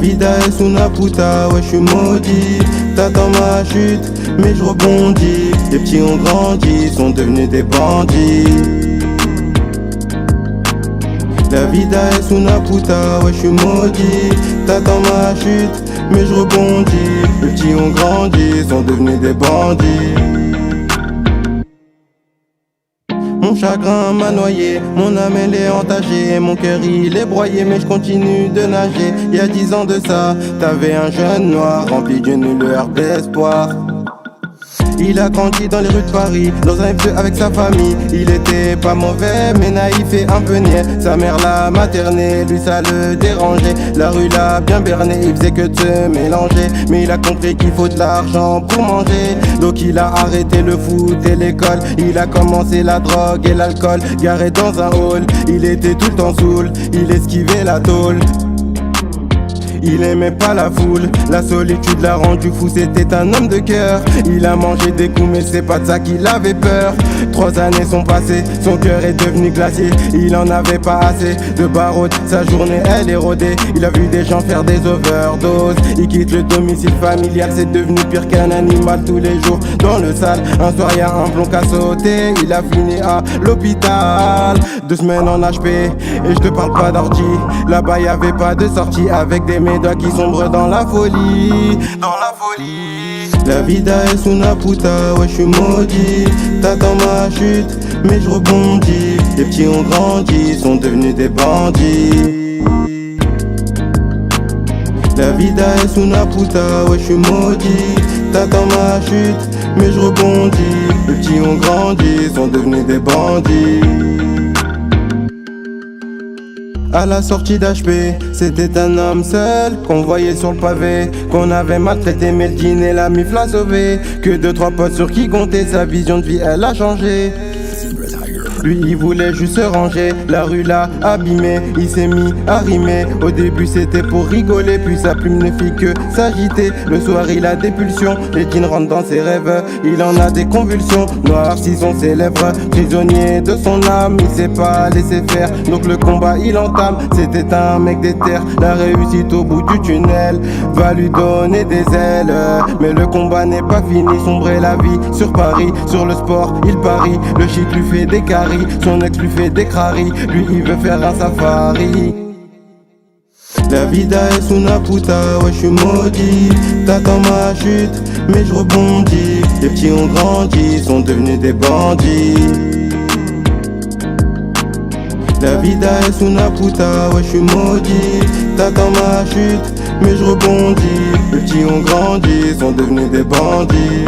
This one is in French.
vida es una puta, ouais j'suis maudit. T'attends ma chute, mais je rebondis. Les petits ont grandi, sont devenus des bandits. La vida es una puta, ouais j'suis maudit. T'attends ma chute, mais je rebondis. Les petits ont grandi, sont devenus des bandits. Mon chagrin m'a noyé, mon âme elle est entagée. Mon cœur il est broyé mais je continue de nager. Il y a 10 ans de ça, t'avais un jeune noir rempli d'une lueur d'espoir. Il a grandi dans les rues de Paris, dans un F2 avec sa famille. Il était pas mauvais, mais naïf et un peu niais. Sa mère l'a materné, lui ça le dérangeait. La rue l'a bien berné, il faisait que de se mélanger. Mais il a compris qu'il faut de l'argent pour manger. Donc il a arrêté le foot et l'école. Il a commencé la drogue et l'alcool. Garé dans un hall, il était tout le temps saoul. Il esquivait la tôle. Il aimait pas la foule, la solitude l'a rendu fou, c'était un homme de cœur. Il a mangé des coups mais c'est pas de ça qu'il avait peur. 3 années sont passées, son cœur est devenu glacier. Il en avait pas assez de barreaux, sa journée elle est rodée. Il a vu des gens faire des overdoses. Il quitte le domicile familial, c'est devenu pire qu'un animal tous les jours dans le sale. Un soir y'a un plomb qu'a sauté, il a fini à l'hôpital. 2 semaines en HP, et je te parle pas d'ordi. Là-bas y'avait pas de sortie avec des médocs qui sombrent dans la folie. Dans la folie. La vida es una puta, ouais j'suis maudit. T'attends ma chute, mais je rebondis. Les petits ont grandi, sont devenus des bandits. La vida es una puta, ouais j'suis maudit. T'attends ma chute, mais je rebondis. Les petits ont grandi, sont devenus des bandits. À la sortie d'HP, c'était un homme seul qu'on voyait sur le pavé, qu'on avait maltraité mais le dîner la mif l'a sauvé. Que 2-3 potes sur qui compter, sa vision de vie elle a changé. Lui il voulait juste se ranger, la rue l'a abîmé, il s'est mis à rimer. Au début c'était pour rigoler, puis sa plume ne fit que s'agiter. Le soir il a des pulsions, les jeans rentrent dans ses rêves. Il en a des convulsions, noircis sont ses lèvres. Prisonnier de son âme, il s'est pas laissé faire. Donc le combat il entame, c'était un mec des terres. La réussite au bout du tunnel va lui donner des ailes. Mais le combat n'est pas fini, sombrer la vie sur Paris. Sur le sport il parie, le shit lui fait des caries. Son ex lui fait des craries, lui il veut faire un safari. La vida es una puta, ouais j'suis maudit. T'attends ma chute, mais je rebondis. Les petits ont grandi, sont devenus des bandits. La vida es una puta, ouais j'suis maudit. T'attends ma chute, mais je rebondis. Les petits ont grandi, sont devenus des bandits.